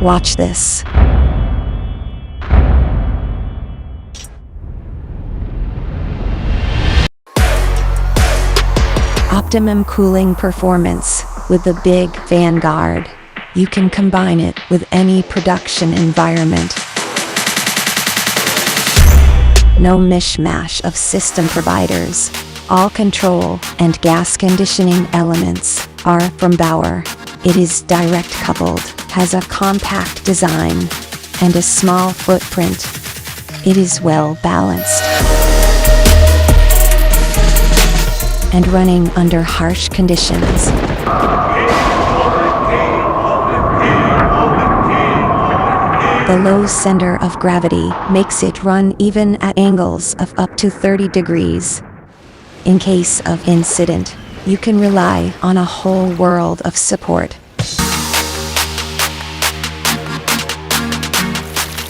Watch this. Optimum cooling performance with the big Vanguard. You can combine it with any production environment. No mishmash of system providers. All control and gas conditioning elements are from BAUER. It is direct coupled, has a compact design, and a small footprint. It is well balanced and running under harsh conditions. The low center of gravity makes it run even at angles of up to 30 degrees. In case of incident, you can rely on a whole world of support.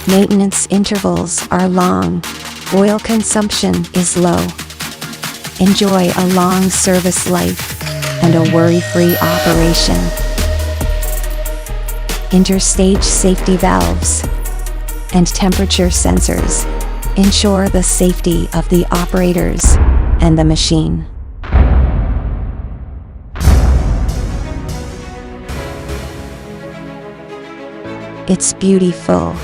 Maintenance intervals are long. Oil consumption is low. Enjoy a long service life and a worry-free operation. Interstage safety valves and temperature sensors ensure the safety of the operators and the machine. It's beautiful.